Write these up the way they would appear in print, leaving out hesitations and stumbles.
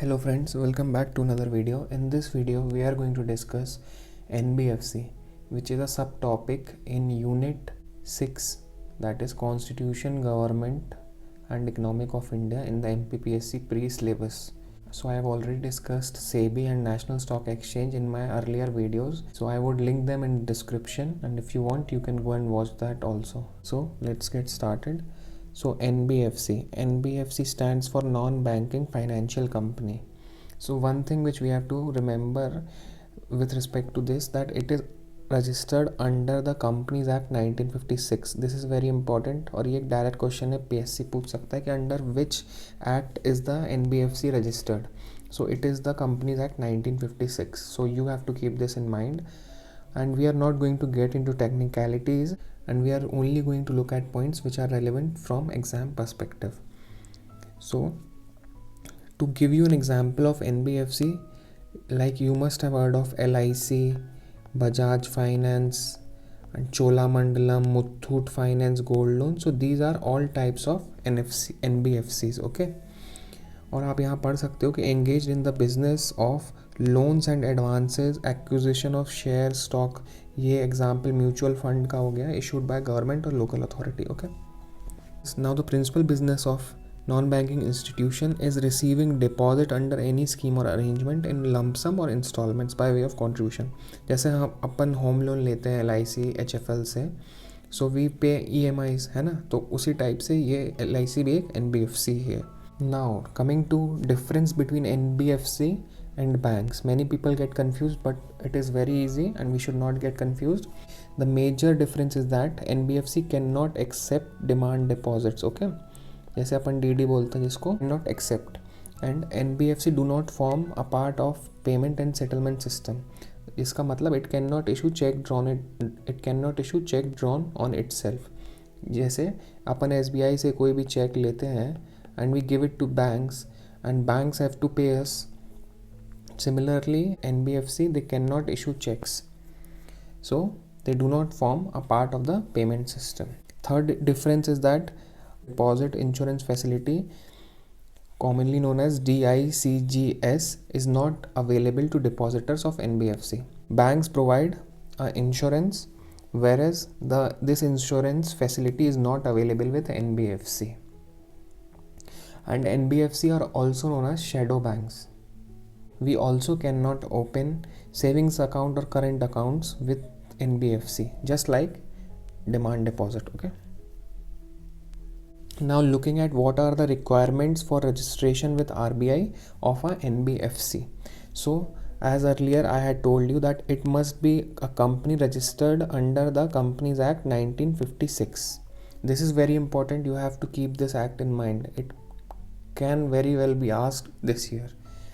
Hello friends, welcome back to another video. In this video we are going to discuss NBFC, which is a subtopic in unit 6, that is Constitution, Government and Economic of India in the MPPSC pre-syllabus. So I have already discussed SEBI and National Stock Exchange in my earlier videos, so I would link them in description, and if you want you can go and watch that also. So let's get started. So NBFC stands for non-banking financial company. So one thing which we have to remember with respect to this, that it is registered under the Companies Act 1956. This is very important, और ये एक direct question है, PSC पूछ सकता है कि under which act is the NBFC registered. So it is the Companies Act 1956. So you have to keep this in mind, and we are not going to get into technicalities, and we are only going to look at points which are relevant from exam perspective. So to give you an example of NBFC, like you must have heard of LIC, Bajaj Finance and Cholamandalam, Muthoot Finance Gold Loan. So these are all types of NBFCs. Okay, और आप यहाँ पढ़ सकते हो कि engaged in the business of loans and advances, acquisition of share stock. ये example mutual fund का हो गया, issued by government or local authority. Okay, now the principal business of non-banking institution is receiving deposit under any scheme or arrangement in lump sum or installments by way of contribution. जैसे हम अपन home loan लेते हैं LIC HFL से, so we पे EMIs, है ना, तो उसी टाइप से ये LIC भी एक NBFC है. Now coming to difference between NBFC and banks, many people get confused, but it is very easy and we should not get confused. The major difference is that NBFC cannot accept demand deposits. Okay, जैसे अपन DD बोलते हैं जिसको, not accept, and NBFC do not form a part of payment and settlement system. इसका मतलब it cannot issue check drawn on itself. जैसे अपन SBI से कोई भी चेक लेते हैं and we give it to banks and banks have to pay us. Similarly, NBFC, they cannot issue checks, so they do not form a part of the payment system. Third difference is that deposit insurance facility, commonly known as DICGS, is not available to depositors of NBFC. Banks provide insurance, whereas this insurance facility is not available with NBFC. And NBFC are also known as shadow banks. We also cannot open savings account or current accounts with NBFC, just like demand deposit. Okay, now looking at what are the requirements for registration with RBI of a NBFC. So as earlier I had told you that it must be a company registered under the Companies Act 1956. This is very important, you have to keep this act in mind. It can very well be asked this year.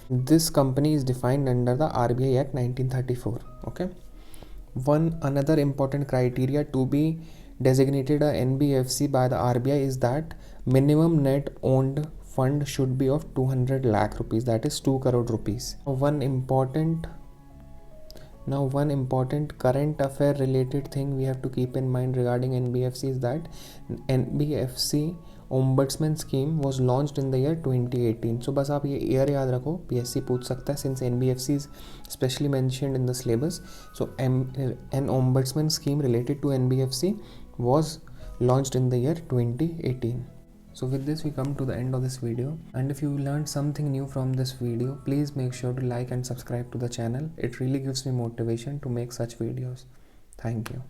This company is defined under the RBI Act 1934. Okay, another important criteria to be designated a NBFC by the RBI is that minimum net owned fund should be of 200 lakh rupees, that is 2 crore rupees. One important current affair related thing we have to keep in mind regarding NBFC is that NBFC Ombudsman scheme was launched in the year 2018. So बस आप ये year याद रखो, PSC पूछ सकता है since NBFC is specially mentioned in the syllabus. So an ombudsman scheme related to NBFC was launched in the year 2018. So with this we come to the end of this video, and if you learned something new from this video, please make sure to like and subscribe to the channel. It really gives me motivation to make such videos. Thank you.